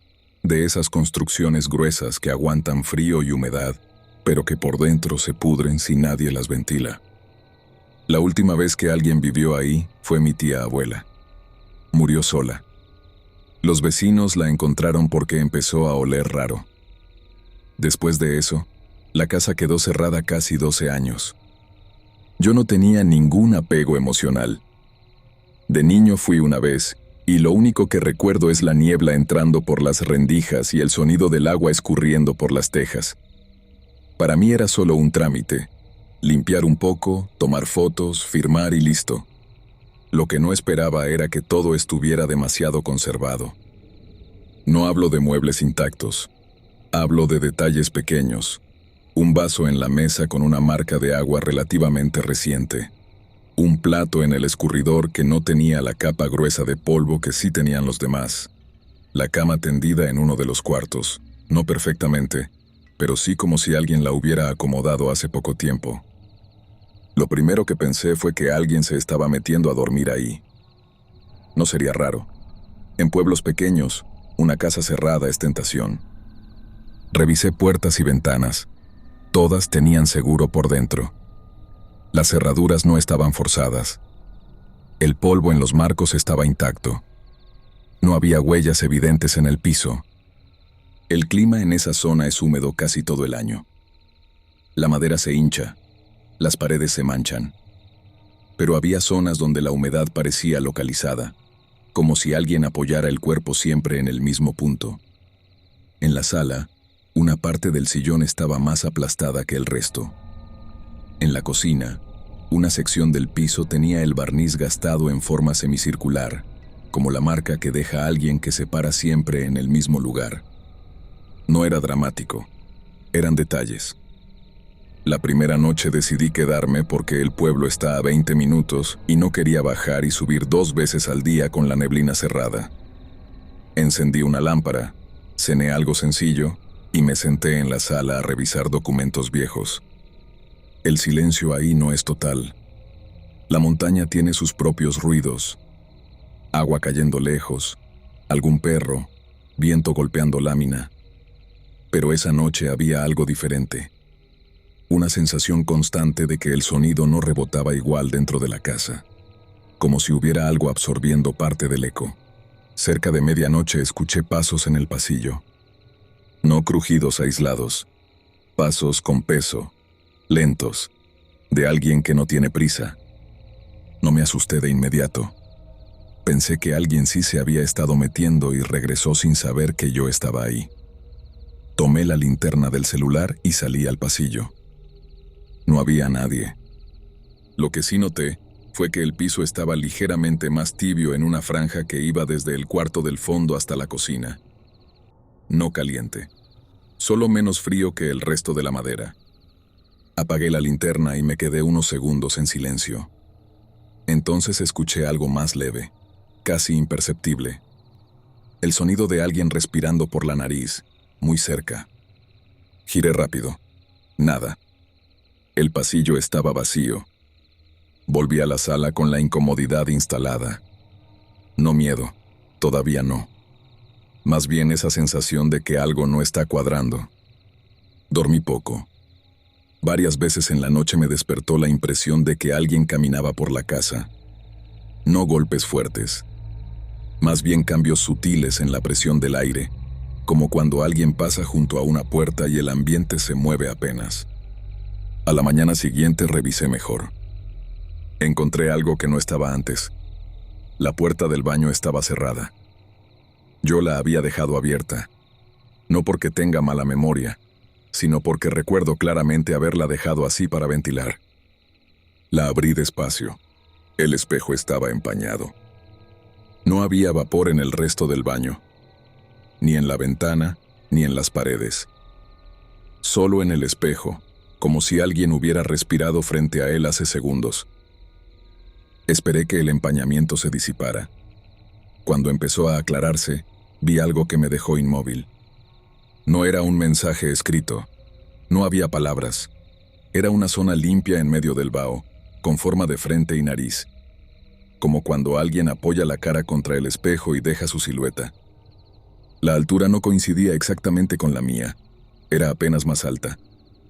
de esas construcciones gruesas que aguantan frío y humedad, pero que por dentro se pudren si nadie las ventila. La última vez que alguien vivió ahí fue mi tía abuela. Murió sola. Los vecinos la encontraron porque empezó a oler raro. Después de eso, la casa quedó cerrada casi 12 años. Yo no tenía ningún apego emocional. De niño fui una vez, y lo único que recuerdo es la niebla entrando por las rendijas y el sonido del agua escurriendo por las tejas. Para mí era solo un trámite. Limpiar un poco, tomar fotos, firmar y listo. Lo que no esperaba era que todo estuviera demasiado conservado. No hablo de muebles intactos. Hablo de detalles pequeños. Un vaso en la mesa con una marca de agua relativamente reciente. Un plato en el escurridor que no tenía la capa gruesa de polvo que sí tenían los demás. La cama tendida en uno de los cuartos, no perfectamente, pero sí como si alguien la hubiera acomodado hace poco tiempo. Lo primero que pensé fue que alguien se estaba metiendo a dormir ahí. No sería raro. En pueblos pequeños, una casa cerrada es tentación. Revisé puertas y ventanas. Todas tenían seguro por dentro. Las cerraduras no estaban forzadas. El polvo en los marcos estaba intacto. No había huellas evidentes en el piso. El clima en esa zona es húmedo casi todo el año. La madera se hincha. Las paredes se manchan. Pero había zonas donde la humedad parecía localizada, como si alguien apoyara el cuerpo siempre en el mismo punto. En la sala, una parte del sillón estaba más aplastada que el resto. En la cocina, una sección del piso tenía el barniz gastado en forma semicircular, como la marca que deja a alguien que se para siempre en el mismo lugar. No era dramático, eran detalles. La primera noche decidí quedarme porque el pueblo está a 20 minutos y no quería bajar y subir 2 veces al día con la neblina cerrada. Encendí una lámpara, cené algo sencillo y me senté en la sala a revisar documentos viejos. El silencio ahí no es total. La montaña tiene sus propios ruidos. Agua cayendo lejos, algún perro, viento golpeando lámina. Pero esa noche había algo diferente. Una sensación constante de que el sonido no rebotaba igual dentro de la casa, como si hubiera algo absorbiendo parte del eco. Cerca de medianoche escuché pasos en el pasillo. No crujidos aislados, pasos con peso, lentos, de alguien que no tiene prisa. No me asusté de inmediato. Pensé que alguien sí se había estado metiendo y regresó sin saber que yo estaba ahí. Tomé la linterna del celular y salí al pasillo. No había nadie. Lo que sí noté fue que el piso estaba ligeramente más tibio en una franja que iba desde el cuarto del fondo hasta la cocina. No caliente, solo menos frío que el resto de la madera. Apagué la linterna y me quedé unos segundos en silencio. Entonces escuché algo más leve, casi imperceptible. El sonido de alguien respirando por la nariz, muy cerca. Giré rápido. Nada. El pasillo estaba vacío. Volví a la sala con la incomodidad instalada. No miedo, todavía no. Más bien esa sensación de que algo no está cuadrando. Dormí poco. Varias veces en la noche me despertó la impresión de que alguien caminaba por la casa. No golpes fuertes. Más bien cambios sutiles en la presión del aire, como cuando alguien pasa junto a una puerta y el ambiente se mueve apenas. A la mañana siguiente revisé mejor. Encontré algo que no estaba antes. La puerta del baño estaba cerrada. Yo la había dejado abierta, no porque tenga mala memoria, sino porque recuerdo claramente haberla dejado así para ventilar. La abrí despacio. El espejo estaba empañado. No había vapor en el resto del baño, ni en la ventana, ni en las paredes. Solo en el espejo, como si alguien hubiera respirado frente a él hace segundos. Esperé que el empañamiento se disipara. Cuando empezó a aclararse, vi algo que me dejó inmóvil. No era un mensaje escrito. No había palabras. Era una zona limpia en medio del vaho, con forma de frente y nariz. Como cuando alguien apoya la cara contra el espejo y deja su silueta. La altura no coincidía exactamente con la mía. Era apenas más alta.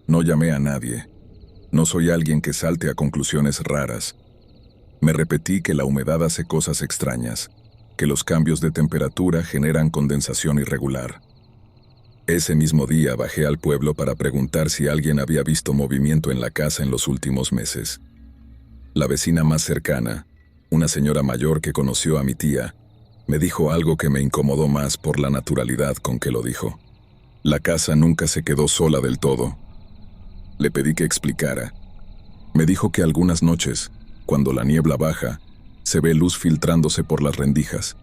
No llamé a nadie. No soy alguien que salte a conclusiones raras. Me repetí que la humedad hace cosas extrañas, que los cambios de temperatura generan condensación irregular. Ese mismo día bajé al pueblo para preguntar si alguien había visto movimiento en la casa en los últimos meses. La vecina más cercana, una señora mayor que conoció a mi tía, me dijo algo que me incomodó más por la naturalidad con que lo dijo. La casa nunca se quedó sola del todo. Le pedí que explicara. Me dijo que algunas noches, cuando la niebla baja, se ve luz filtrándose por las rendijas,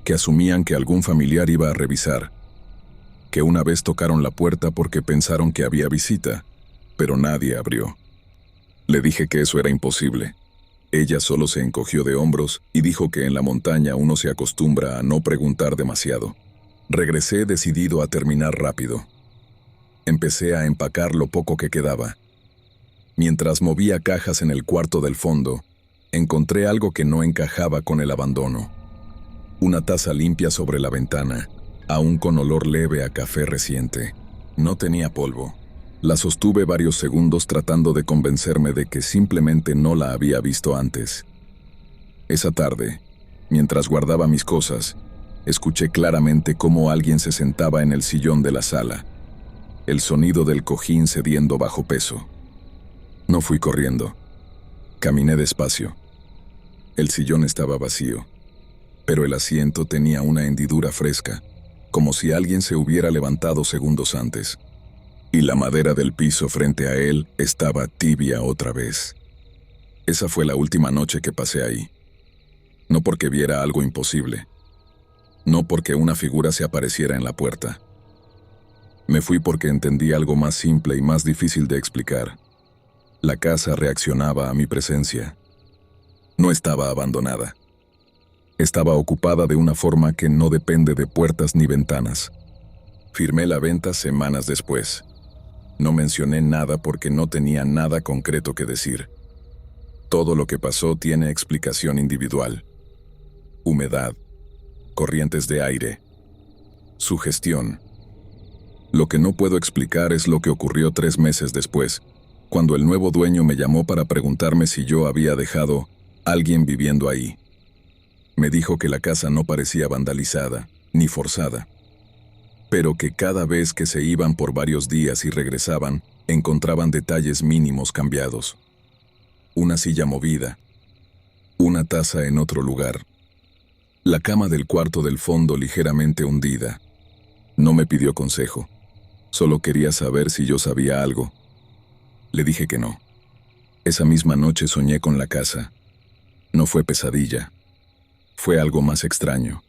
que asumían que algún familiar iba a revisar, que una vez tocaron la puerta porque pensaron que había visita, pero nadie abrió. Le dije que eso era imposible. Ella solo se encogió de hombros y dijo que en la montaña uno se acostumbra a no preguntar demasiado. Regresé decidido a terminar rápido. Empecé a empacar lo poco que quedaba. Mientras movía cajas en el cuarto del fondo, encontré algo que no encajaba con el abandono. Una taza limpia sobre la ventana, aún con olor leve a café reciente. No tenía polvo. La sostuve varios segundos tratando de convencerme de que simplemente no la había visto antes. Esa tarde, mientras guardaba mis cosas, escuché claramente cómo alguien se sentaba en el sillón de la sala. El sonido del cojín cediendo bajo peso. No fui corriendo. Caminé despacio. El sillón estaba vacío, pero el asiento tenía una hendidura fresca, como si alguien se hubiera levantado segundos antes. Y la madera del piso frente a él estaba tibia otra vez. Esa fue la última noche que pasé ahí. No porque viera algo imposible. No porque una figura se apareciera en la puerta. Me fui porque entendí algo más simple y más difícil de explicar. La casa reaccionaba a mi presencia. No estaba abandonada. Estaba ocupada de una forma que no depende de puertas ni ventanas. Firmé la venta semanas después. No mencioné nada porque no tenía nada concreto que decir. Todo lo que pasó tiene explicación individual. Humedad, corrientes de aire, sugestión. Lo que no puedo explicar es lo que ocurrió 3 meses después, cuando el nuevo dueño me llamó para preguntarme si yo había dejado a alguien viviendo ahí. Me dijo que la casa no parecía vandalizada, ni forzada, pero que cada vez que se iban por varios días y regresaban, encontraban detalles mínimos cambiados. Una silla movida, Una taza en otro lugar. La cama del cuarto del fondo ligeramente hundida. No me pidió consejo. Solo quería saber si yo sabía algo. Le dije que no. Esa misma noche soñé con la casa. No fue pesadilla. Fue algo más extraño.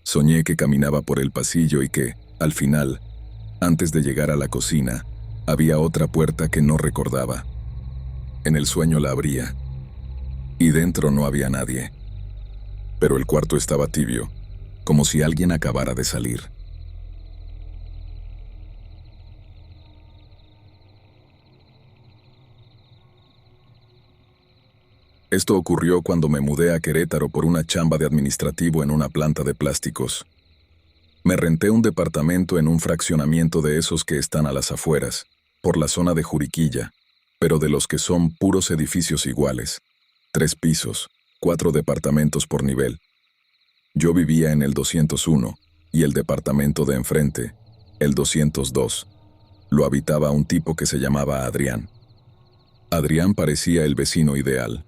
Soñé que caminaba por el pasillo y que, al final, antes de llegar a la cocina, había otra puerta que no recordaba. En el sueño la abría, y dentro no había nadie. Pero el cuarto estaba tibio, como si alguien acabara de salir. Esto ocurrió cuando me mudé a Querétaro por una chamba de administrativo en una planta de plásticos. Me renté un departamento en un fraccionamiento de esos que están a las afueras, por la zona de Juriquilla, pero de los que son puros edificios iguales. 3 pisos, 4 departamentos por nivel. Yo vivía en el 201, y el departamento de enfrente, el 202, lo habitaba un tipo que se llamaba Adrián. Adrián parecía el vecino ideal.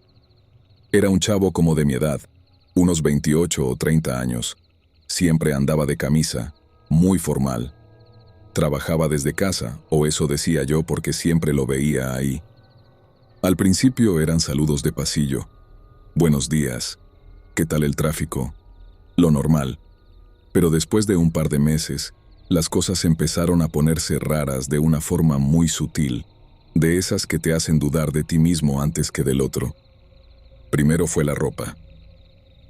Era un chavo como de mi edad, unos 28 o 30 años. Siempre andaba de camisa, muy formal. Trabajaba desde casa, o eso decía yo porque siempre lo veía ahí. Al principio eran saludos de pasillo. Buenos días. ¿Qué tal el tráfico? Lo normal. Pero después de un par de meses, las cosas empezaron a ponerse raras de una forma muy sutil, de esas que te hacen dudar de ti mismo antes que del otro. Primero fue la ropa.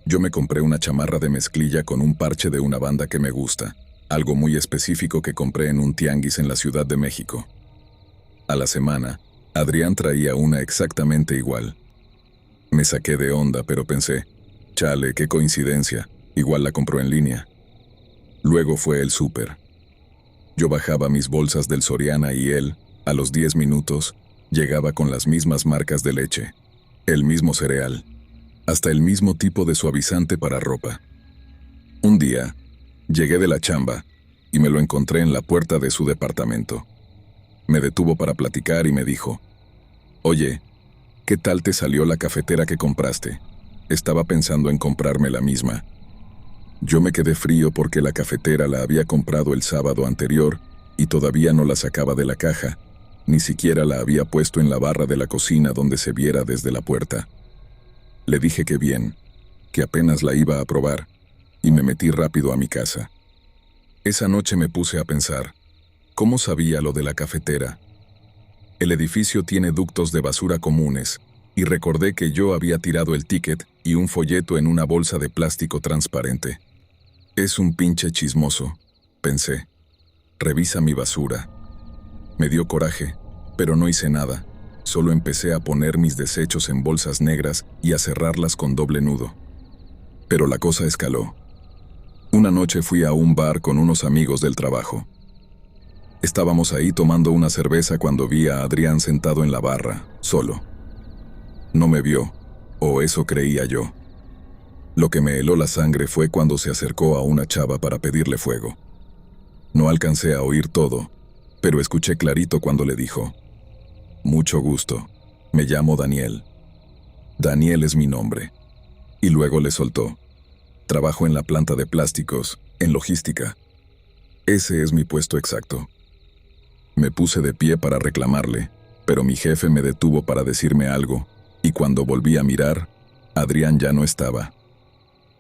Yo me compré una chamarra de mezclilla con un parche de una banda que me gusta, algo muy específico que compré en un tianguis en la Ciudad de México. A la semana, Adrián traía una exactamente igual. Me saqué de onda, pero pensé, chale, qué coincidencia, igual la compró en línea. Luego fue el súper. Yo bajaba mis bolsas del Soriana y él, a los 10 minutos, llegaba con las mismas marcas de leche, el mismo cereal, hasta el mismo tipo de suavizante para ropa. Un día, llegué de la chamba y me lo encontré en la puerta de su departamento. Me detuvo para platicar y me dijo, «Oye, ¿qué tal te salió la cafetera que compraste? Estaba pensando en comprarme la misma». Yo me quedé frío porque la cafetera la había comprado el sábado anterior y todavía no la sacaba de la caja, ni siquiera la había puesto en la barra de la cocina donde se viera desde la puerta. Le dije que bien, que apenas la iba a probar, y me metí rápido a mi casa. Esa noche me puse a pensar, ¿cómo sabía lo de la cafetera? El edificio tiene ductos de basura comunes, y recordé que yo había tirado el ticket y un folleto en una bolsa de plástico transparente. Es un pinche chismoso, pensé. Revisa mi basura. Me dio coraje, pero no hice nada. Solo empecé a poner mis desechos en bolsas negras y a cerrarlas con doble nudo. Pero la cosa escaló. Una noche fui a un bar con unos amigos del trabajo. Estábamos ahí tomando una cerveza cuando vi a Adrián sentado en la barra, solo. No me vio, o eso creía yo. Lo que me heló la sangre fue cuando se acercó a una chava para pedirle fuego. No alcancé a oír todo, pero escuché clarito cuando le dijo, «Mucho gusto, me llamo Daniel. Daniel es mi nombre». Y luego le soltó, «Trabajo en la planta de plásticos, en logística. Ese es mi puesto exacto». Me puse de pie para reclamarle, pero mi jefe me detuvo para decirme algo, y cuando volví a mirar, Adrián ya no estaba.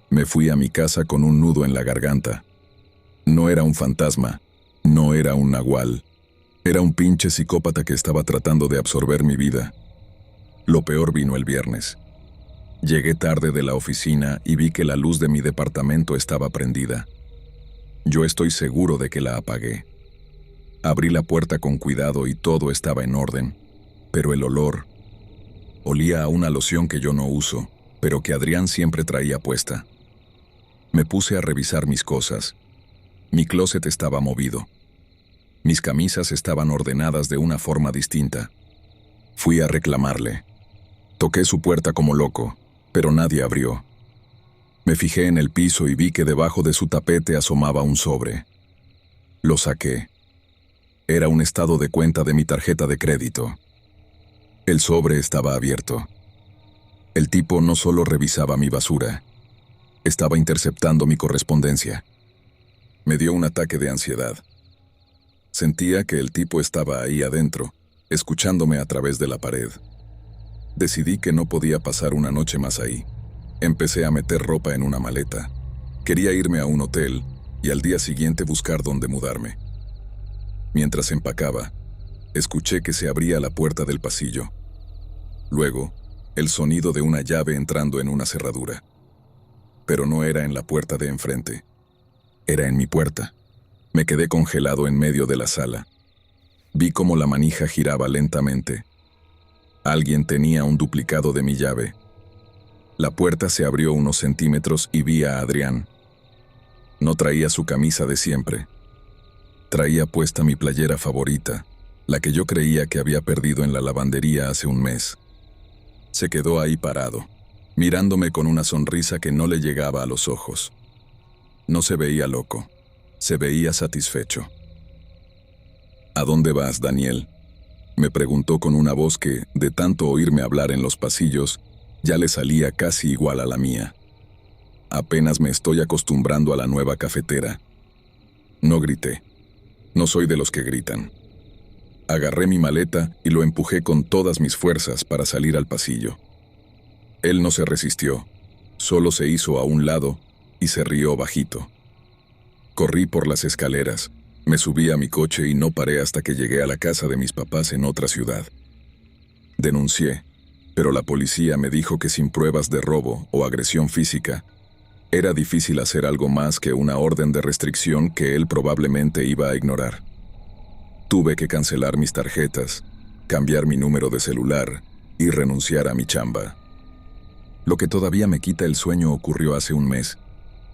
Me fui a mi casa con un nudo en la garganta. No era un fantasma, no era un nahual. Era un pinche psicópata que estaba tratando de absorber mi vida. Lo peor vino el viernes. Llegué tarde de la oficina y vi que la luz de mi departamento estaba prendida. Yo estoy seguro de que la apagué. Abrí la puerta con cuidado y todo estaba en orden, pero el olor... Olía a una loción que yo no uso, pero que Adrián siempre traía puesta. Me puse a revisar mis cosas. Mi closet estaba movido. Mis camisas estaban ordenadas de una forma distinta. Fui a reclamarle. Toqué su puerta como loco, pero nadie abrió. Me fijé en el piso y vi que debajo de su tapete asomaba un sobre. Lo saqué. Era un estado de cuenta de mi tarjeta de crédito. El sobre estaba abierto. El tipo no solo revisaba mi basura, estaba interceptando mi correspondencia. Me dio un ataque de ansiedad. Sentía que el tipo estaba ahí adentro, escuchándome a través de la pared. Decidí que no podía pasar una noche más ahí. Empecé a meter ropa en una maleta. Quería irme a un hotel y al día siguiente buscar dónde mudarme. Mientras empacaba, escuché que se abría la puerta del pasillo. Luego, el sonido de una llave entrando en una cerradura. Pero no era en la puerta de enfrente. Era en mi puerta. Me quedé congelado en medio de la sala. Vi cómo la manija giraba lentamente. Alguien tenía un duplicado de mi llave. La puerta se abrió unos centímetros y vi a Adrián. No traía su camisa de siempre. Traía puesta mi playera favorita, la que yo creía que había perdido en la lavandería hace un mes. Se quedó ahí parado, mirándome con una sonrisa que no le llegaba a los ojos. No se veía loco, se veía satisfecho. ¿A dónde vas, Daniel?, me preguntó con una voz que, de tanto oírme hablar en los pasillos, ya le salía casi igual a la mía. Apenas me estoy acostumbrando a la nueva cafetera. No grité. No soy de los que gritan. Agarré mi maleta y lo empujé con todas mis fuerzas para salir al pasillo. Él no se resistió, solo se hizo a un lado y se rió bajito. Corrí por las escaleras, me subí a mi coche y no paré hasta que llegué a la casa de mis papás en otra ciudad. Denuncié, pero la policía me dijo que sin pruebas de robo o agresión física, era difícil hacer algo más que una orden de restricción que él probablemente iba a ignorar. Tuve que cancelar mis tarjetas, cambiar mi número de celular y renunciar a mi chamba. Lo que todavía me quita el sueño ocurrió hace un mes,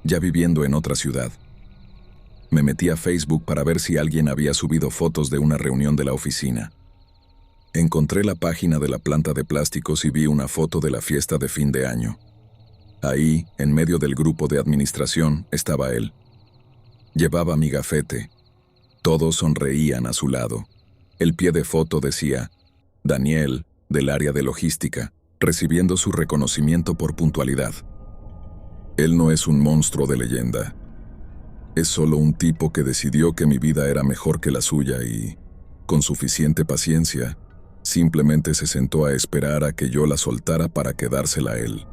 ya viviendo en otra ciudad. Me metí a Facebook para ver si alguien había subido fotos de una reunión de la oficina. Encontré la página de la planta de plásticos y vi una foto de la fiesta de fin de año. Ahí, en medio del grupo de administración, estaba él. Llevaba mi gafete. Todos sonreían a su lado. El pie de foto decía, Daniel, del área de logística, recibiendo su reconocimiento por puntualidad. Él no es un monstruo de leyenda. Es solo un tipo que decidió que mi vida era mejor que la suya y, con suficiente paciencia, simplemente se sentó a esperar a que yo la soltara para quedársela a él.